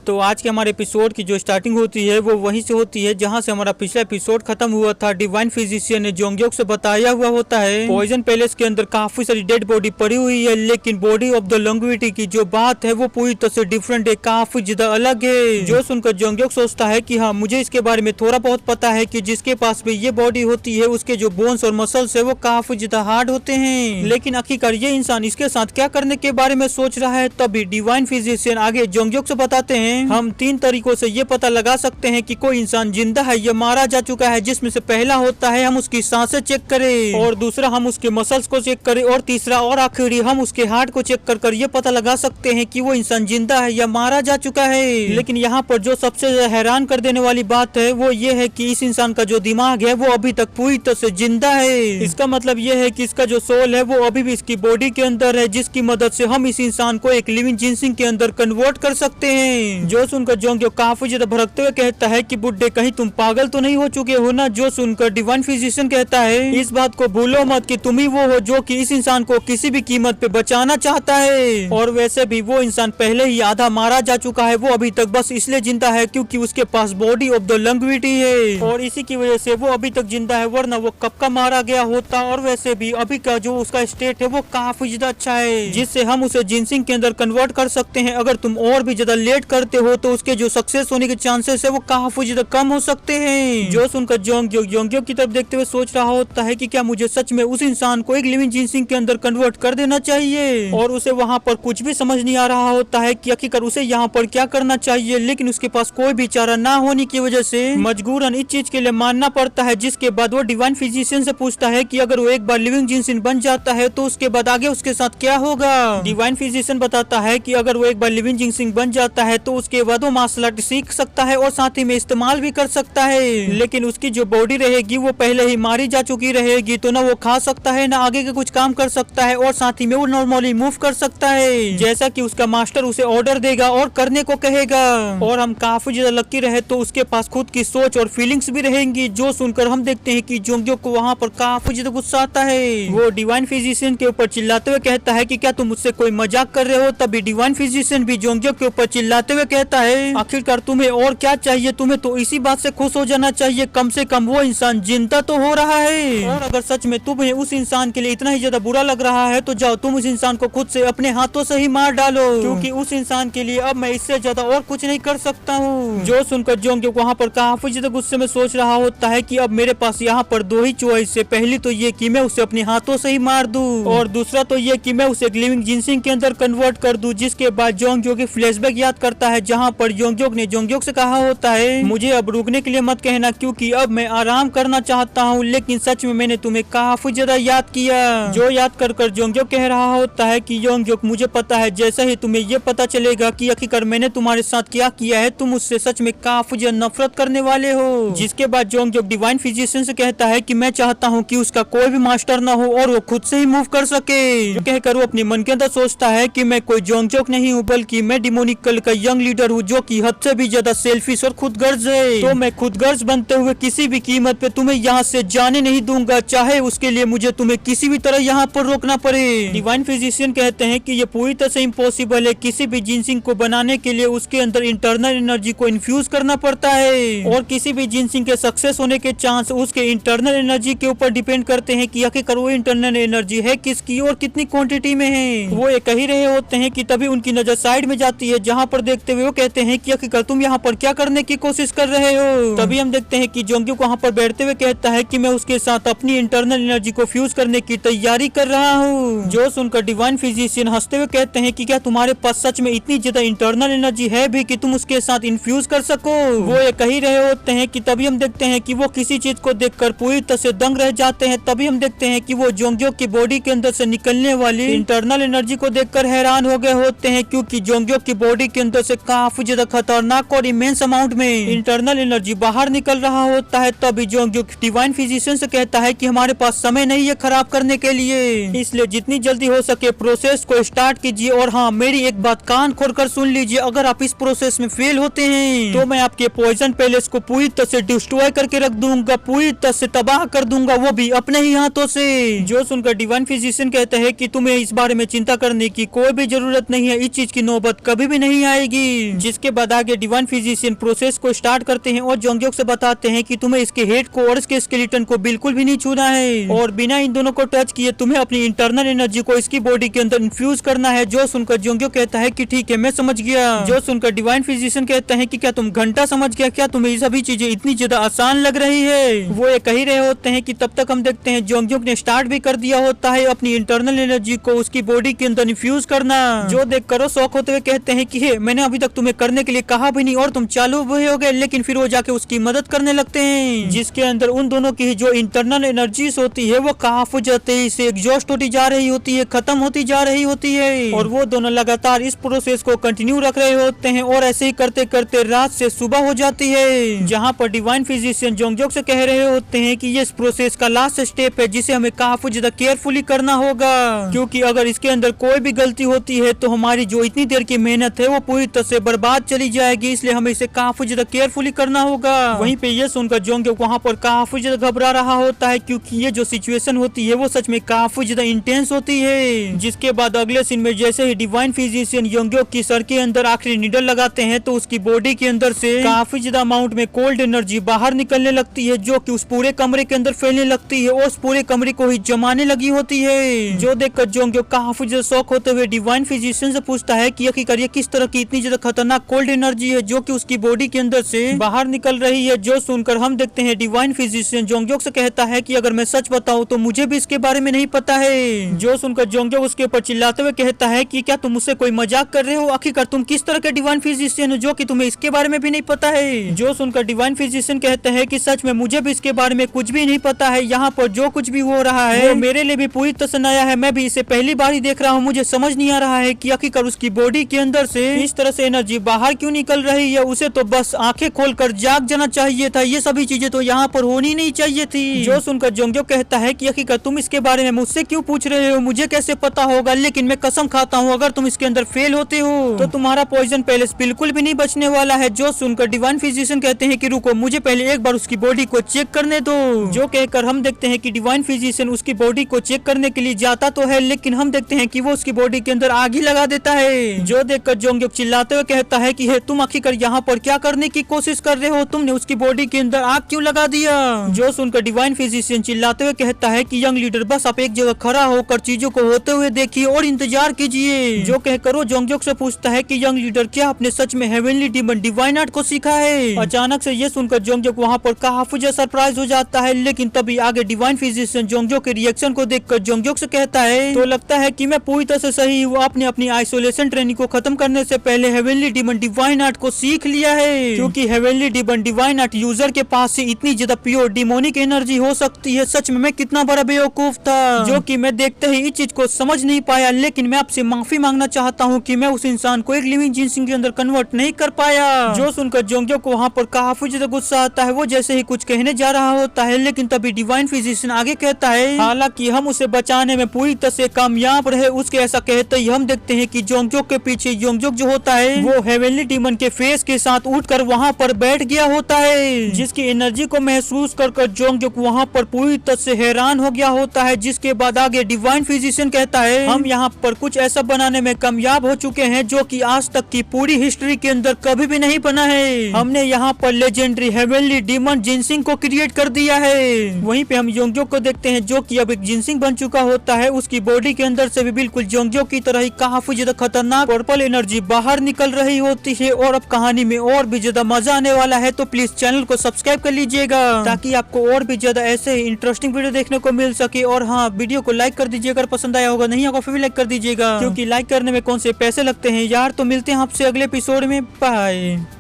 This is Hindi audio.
तो आज के हमारे एपिसोड की जो स्टार्टिंग होती है वो वहीं से होती है जहां से हमारा पिछला एपिसोड खत्म हुआ था। डिवाइन फिजिशियन ने जोंगयोक से बताया हुआ होता है पॉइजन पैलेस के अंदर काफी सारी डेड बॉडी पड़ी हुई है, लेकिन बॉडी ऑफ द लॉन्गेविटी की जो बात है वो पूरी तरह से डिफरेंट है, काफी ज्यादा अलग है। जो सुनकर जोंगयोक सोचता है कि हाँ मुझे इसके बारे में थोड़ा बहुत पता है कि जिसके पास भी ये बॉडी होती है उसके जो बोन्स और मसल्स है वो काफी ज्यादा हार्ड होते हैं, लेकिन आखिरकार ये इंसान इसके साथ क्या करने के बारे में सोच रहा है। तभी डिवाइन फिजिशियन आगे जोंगयोक से बताते हैं हम 3 तरीकों से ये पता लगा सकते हैं कि कोई इंसान जिंदा है या मारा जा चुका है, जिसमें से पहला होता है हम उसकी सांसें चेक करें, और दूसरा हम उसके मसल्स को चेक करें, और तीसरा और आखिरी हम उसके हार्ट को चेक कर ये पता लगा सकते हैं कि वो इंसान जिंदा है या मारा जा चुका है। लेकिन यहाँ पर जो सबसे हैरान कर देने वाली बात है वो ये है कि इस इंसान का जो दिमाग है वो अभी तक पूरी तरह से जिंदा है। इसका मतलब ये है कि इसका जो सोल है वो अभी भी इसकी बॉडी के अंदर है, जिसकी मदद से हम इस इंसान को एक लिविंग जिनसिंग के अंदर कन्वर्ट कर सकते हैं। जो सुनकर जोंगयोक काफी ज्यादा भड़कते हुए कहता है कि बुड्ढे कहीं तुम पागल तो नहीं हो चुके हो ना। जो सुनकर डिवाइन फिजिशियन कहता है इस बात को भूलो मत कि तुम ही वो हो जो कि इस इंसान को किसी भी कीमत पे बचाना चाहता है, और वैसे भी वो इंसान पहले ही आधा मारा जा चुका है, वो अभी तक बस इसलिए जिंदा है क्योंकि उसके पास बॉडी ऑफ द लॉन्गेविटी है, और इसी की वजह से वो अभी तक जिंदा है, वरना वो कब का मारा गया होता। और वैसे भी अभी का जो उसका स्टेट है वो काफी ज्यादा अच्छा है, जिससे हम उसे जिनसिंग के अंदर कन्वर्ट कर सकते हैं। अगर तुम और भी ज्यादा लेट करते हो तो उसके जो सक्सेस होने के चांसेस है वो काफी ज्यादा कम हो सकते हैं। जो सुनकर जोंगयोक की तरफ देखते हुए सोच रहा होता है कि क्या मुझे सच में उस इंसान को एक लिविंग जिनसिंग के अंदर कन्वर्ट कर देना चाहिए, और उसे वहाँ पर कुछ भी समझ नहीं आ रहा होता है कि आखिरकार उसे यहाँ पर क्या करना चाहिए, लेकिन उसके पास कोई भी चारा ना होने की वजह से मजबूरन इस चीज के लिए मानना पड़ता है। जिसके बाद वो डिवाइन फिजिशियन से पूछता है कि अगर वो एक बार लिविंग जिनसिंग बन जाता है तो उसके बाद आगे उसके साथ क्या होगा। डिवाइन फिजिशियन बताता है कि अगर वो एक बार लिविंग जिनसिंग बन जाता है तो उसके बाद वो मार्शल आर्ट सीख सकता है और साथ ही में इस्तेमाल भी कर सकता है, लेकिन उसकी जो बॉडी रहेगी वो पहले ही मारी जा चुकी रहेगी, तो ना वो खा सकता है ना आगे के कुछ काम कर सकता है, और साथ ही में वो नॉर्मली मूव कर सकता है जैसा कि उसका मास्टर उसे ऑर्डर देगा और करने को कहेगा। और हम काफी ज्यादा लकी रहे तो उसके पास खुद की सोच और फीलिंग्स भी रहेंगी। जो सुनकर हम देखते हैं कि जोंगयोक को वहाँ पर काफी ज्यादा गुस्सा आता है। वो डिवाइन फिजिशियन के ऊपर चिल्लाते हुए कहता है कि क्या तुम मुझसे कोई मजाक कर रहे हो। तभी डिवाइन फिजिशियन भी जोंगयोक के ऊपर चिल्लाते हुए कहता है आखिरकार तुम्हें और क्या चाहिए, तुम्हें तो इसी बात से खुश हो जाना चाहिए, कम से कम वो इंसान जिंदा तो हो रहा है। और अगर सच में तुम्हें उस इंसान के लिए इतना ही ज्यादा बुरा लग रहा है तो जाओ तुम उस इंसान को खुद से अपने हाथों से ही मार डालो, क्योंकि उस इंसान के लिए अब मैं इससे ज्यादा और कुछ नहीं कर सकता हूँ। जो सुनकर जोंगयोक वहाँ पर काफी ज्यादा गुस्से में सोच रहा होता है कि अब मेरे पास यहाँ पर 2 ही चॉइस है, पहली तो ये कि मैं उसे अपने हाथों से ही मार दूं, और दूसरा तो ये कि मैं उसे एक लिविंग जिनसिंग के अंदर कन्वर्ट कर दूं। जिसके बाद जोंगयोक एक फ्लैशबैक याद करता है जहाँ पर जोंगयोक ने जोंगयोक से कहा होता है मुझे अब रुकने के लिए मत कहना क्योंकि अब मैं आराम करना चाहता हूँ, लेकिन सच में मैंने तुम्हें काफी ज्यादा याद किया। जो याद कर जोंगयोक कह रहा होता है कि जोंगयोक मुझे पता है जैसा ही तुम्हें ये पता चलेगा कि आखिरकार मैंने तुम्हारे साथ क्या किया है तुम मुझसे सच में काफी ज्यादा नफरत करने वाले हो। जिसके बाद जोंगयोक डिवाइन फिजिशियन से कहता है कि मैं चाहता हूँ कि उसका कोई भी मास्टर ना हो और वो खुद से ही मूव कर सके। कहकर वो अपने मन के अंदर सोचता है कि मैं कोई जोंगयोक नहीं हूँ बल्कि मैं डिमोनिक कल का यंग लीडर हूँ जो कि हद से भी ज्यादा सेल्फिश और खुदगर्ज है। तो मैं खुदगर्ज बनते हुए किसी भी कीमत पे तुम्हें यहाँ से जाने नहीं दूंगा, चाहे उसके लिए मुझे तुम्हें किसी भी तरह यहाँ पर रोकना पड़े। डिवाइन फिजिशियन कहते हैं कि ये पूरी तरह से इम्पॉसिबल है, किसी भी जिनसिंग को बनाने के लिए उसके अंदर इंटरनल एनर्जी को इन्फ्यूज करना पड़ता है, और किसी भी जिनसिंग के सक्सेस होने के चांस उसके इंटरनल एनर्जी के ऊपर डिपेंड करते हैं कि आखिरकार वो इंटरनल एनर्जी है किसकी और कितनी क्वांटिटी में है। वो ये कह ही रहे होते हैं कि तभी उनकी नजर साइड में जाती है जहाँ पर देखते हुए वो कहते हैं कि आखिरकार तुम यहाँ पर क्या करने की कोशिश कर रहे हो। तभी हम देखते हैं कि जोंगयोक वहाँ पर बैठते हुए कहता है कि मैं उसके साथ अपनी इंटरनल एनर्जी को फ्यूज करने की तैयारी कर रहा हूँ। जो सुनकर डिवाइन फिजिशियन हंसते हुए कहते हैं कि क्या तुम्हारे पास सच में इतनी ज्यादा इंटरनल एनर्जी है भी कि तुम उसके साथ इन्फ्यूज कर सको। वो ये कह ही रहे होते हैं कि तभी हम देखते हैं कि वो किसी चीज को देखकर पूरी तरह से दंग रह जाते हैं। तभी हम देखते हैं कि वो जोंगयोक की बॉडी के अंदर से निकलने वाली इंटरनल एनर्जी को देखकर हैरान हो गए होते हैं, क्योंकि जोंगयोक की बॉडी के अंदर से काफी ज्यादा खतरनाक और इमेंस अमाउंट में इंटरनल एनर्जी बाहर निकल रहा होता है। तभी जोंगयोक डिवाइन फिजिशियन से कहता है कि हमारे पास समय नहीं है खराब करने के लिए, इसलिए जितनी जल्दी हो सके प्रोसेस को स्टार्ट कीजिए। और हाँ, मेरी एक बात कान खोलकर सुन लीजिए, अगर आप इस प्रोसेस में फेल होते हैं तो मैं आपके पॉइजन पैलेस को पूरी तरह से डिस्ट्रॉय करके रख दूंगा, पूरी तरह से तबाह कर दूंगा, वो भी अपने ही हाथों से। जो सुनकर डिवाइन फिजिशियन कहते हैं कि तुम्हें इस बारे में चिंता करने की कोई भी जरूरत नहीं है, इस चीज की नौबत कभी भी नहीं आएगी। जिसके बाद आगे डिवाइन फिजिशियन प्रोसेस को स्टार्ट करते हैं और जोंगयोक से बताते हैं कि तुम्हें इसके हेड को और इसके स्केलेटन को बिल्कुल भी नहीं छूना है और बिना इन दोनों को टच किए तुम्हें अपनी इंटरनल एनर्जी को इसकी बॉडी के अंदर इन्फ्यूज करना है। जो सुनकर जोंगयोक कहता है कि ठीक है मैं समझ गया। जो सुनकर डिवाइन फिजिशियन कहता है कि क्या तुम घंटा समझ गया, क्या तुम्हें ये सभी चीजें इतनी ज्यादा आसान लग रही है। वो ये कह ही रहे होते हैं कि तब तक हम देखते हैं जोंगयोक ने स्टार्ट भी कर दिया होता है अपनी इंटरनल एनर्जी को उसकी बॉडी के अंदर इन्फ्यूज करना। जो देख कर शौक होते हुए कहते हैं कि मैंने अभी तक तुम्हें करने के लिए कहा भी नहीं और तुम चालू भी हो गए। लेकिन फिर वो जाके उसकी मदद करने लगते हैं जिसके अंदर उन दोनों की जो इंटरनल एनर्जीज होती है वो काफी तेजी से एग्जॉस्ट होती जा रही होती है, खत्म होती जा रही होती है और वो दोनों लगातार इस प्रोसेस को कंटिन्यू रख रहे होते हैं और ऐसे ही करते करते रात से सुबह हो जाती है। जहाँ पर डिवाइन फिजिशियन जोंगयोक से कह रहे होते हैं कि ये इस प्रोसेस का लास्ट स्टेप है जिसे हमें काफी ज्यादा केयरफुली करना होगा, क्योंकि अगर इसके अंदर कोई भी गलती होती है तो हमारी जो इतनी देर की मेहनत है वो पूरी तरह से बर्बाद चली जाएगी। इसलिए हमें इसे काफी ज्यादा केयरफुली करना होगा। वहीं पे ये सुनकर जोंगयोक वहाँ पर काफी ज्यादा घबरा रहा होता है क्योंकि ये जो सिचुएशन होती है वो सच में काफी ज्यादा इंटेंस होती है। जिसके बाद अगले सीन में जैसे ही डिवाइन फिजिशियन जोंगयोक की सर के अंदर आखिरी नीडल लगाते हैं तो उसकी बॉडी के अंदर से काफी ज्यादा अमाउंट में कोल्ड एनर्जी बाहर निकलने लगती है जो कि उस पूरे कमरे के अंदर फैलने लगती है और उस पूरे कमरे को ही जमाने लगी होती है। जो देखकर जोंगयोक काफी ज्यादा शॉक होते हुए डिवाइन फिजिशियन से पूछता है कि आखिर ये किस तरह की इतनी ज्यादा खतरनाक कोल्ड एनर्जी है जो कि उसकी बॉडी के अंदर से बाहर निकल रही है। जो सुनकर हम देखते हैं डिवाइन फिजिशियन जोंगयोक से कहता है कि अगर मैं सच बताऊं तो मुझे भी इसके बारे में नहीं पता है। जो सुनकर जोंगयोक उसके ऊपर चिल्लाते हुए कहता है कि क्या तुम मुझसे कोई मजाक कर रहे हो, आखिरकार तुम किस तरह के डिवाइन फिजिशियन हो जो कि तुम्हें इसके बारे में भी नहीं पता है। जो सुनकर डिवाइन फिजिशियन कहते हैं कि सच में मुझे भी इसके बारे में कुछ भी नहीं पता है, यहाँ पर जो कुछ भी हो रहा है वो मेरे लिए भी पूरी तरह से नया है, मैं भी इसे पहली बार ही देख रहा हूँ। मुझे समझ नहीं आ रहा है कि आखिरकार उसकी बॉडी के अंदर से इस तरह से एनर्जी बाहर क्यों निकल रही है। उसे तो बस आंखें खोलकर जाग जाना चाहिए था, ये सभी चीजें तो यहाँ पर होनी नहीं चाहिए थी। जो सुनकर जोंगयोक कहता है कि आखिरकार तुम इसके बारे में मुझसे क्यों पूछ रहे हो, मुझे कैसे पता होगा, लेकिन मैं कसम खाता हूँ अगर तुम इसके अंदर फेल होते हो तो तुम्हारा पॉइजन पैलेस बिल्कुल भी नहीं बचने वाला है। जो सुनकर डिवाइन फिजिशियन कहते हैं कि रुको, मुझे पहले एक बार उसकी बॉडी को चेक करने दो। जो कहकर हम देखते हैं कि डिवाइन फिजिशियन उसकी बॉडी को चेक करने के लिए जाता तो है लेकिन हम देखते हैं कि वो उसकी बॉडी के अंदर आग ही लगा देता है। जो देखकर जोंगयोक चिल्लाते हुए कहता है कि तुम आखिरकार यहाँ पर क्या करने की कोशिश कर रहे हो, तुमने उसकी बॉडी के अंदर आग क्यों लगा दिया। जो सुनकर डिवाइन फिजिशियन चिल्लाते हुए कहता है कि यंग लीडर बस आप एक जगह खड़ा होकर चीजों को होते हुए देखिए और इंतजार कीजिए। जो कहकर वो जोंगयोक से पूछता है कि यंग लीडर क्या आपने सच में हेवनली डीमन डिवाइन आर्ट को सीखा है। अचानक से ये सुनकर जोंगयोक वहाँ पर काफी ज्यादा सरप्राइज हो जाता है, लेकिन तभी आगे डिवाइन फिजिशियन जोंगयोक के रिएक्शन को देखकर जोंगयोक से कहता है तो लगता है कि मैं पूरी तरह से सही हूँ, आपने अपनी आइसोलेशन ट्रेनिंग को खत्म करने से पहले हेवनली डीमन डिवाइन आर्ट को सीख लिया है, क्योंकि heavenly demon divine art user के पास से इतनी ज्यादा प्योर डिमोनिक एनर्जी हो सकती है। सच में मैं कितना बड़ा बेवकूफ था जो कि मैं देखते ही इस चीज को समझ नहीं पाया, लेकिन मैं आपसे माफी मांगना चाहता हूँ कि मैं उस इंसान को एक लिविंग जिनसिंग के अंदर कन्वर्ट नहीं कर पाया। जो सुनकर जोंगयोक को वहाँ पर काफी ज्यादा गुस्सा आता है, वो जैसे ही कुछ कहने जा रहा होता है लेकिन तभी डिवाइन फिजिशियन आगे कहता है हालांकि हम उसे बचाने में पूरी तरह से कामयाब रहे। उसके ऐसा कहते ही हम देखते हैं कि जोंगयोक के पीछे योंगयोक जो होता है वो हेवनली डीमन के फेस के साथ उठकर वहाँ पर बैठ गया होता है, जिसकी एनर्जी को महसूस कर जोंगयोक वहाँ पर पूरी तरह से हैरान हो गया होता है। जिसके बाद आगे डिवाइन फिजिशियन कहता है हम यहाँ पर कुछ ऐसा बनाने में कामयाब हो चुके हैं जो कि आज तक की पूरी हिस्ट्री के अंदर कभी भी नहीं बना है। हमने यहाँ पर लेजेंडरी हेवनली डीमन जिनसिंग को क्रिएट कर दिया है। वहीं पे हम योंगयोक को देखते हैं जो कि अब एक जिनसिंग बन चुका होता है, उसकी बॉडी के अंदर से भी बिल्कुल जोंगयोक की तरह ही काफी ज्यादा खतरनाक पर्पल एनर्जी बाहर निकल रही होती है। और अब कहानी में और भी ज्यादा मजा आने वाला है, तो प्लीज चैनल को सब्सक्राइब कर लीजिएगा ताकि आपको और भी ज्यादा ऐसे इंटरेस्टिंग वीडियो देखने को मिल सके। और हाँ, वीडियो को लाइक कर दीजिएगा अगर पसंद आया होगा, नहीं होगा फिर भी लाइक कर दीजिएगा क्योंकि लाइक करने में कौन से पैसे लगते हैं यार। तो मिलते हैं आपसे अगले एपिसोड में, बाय।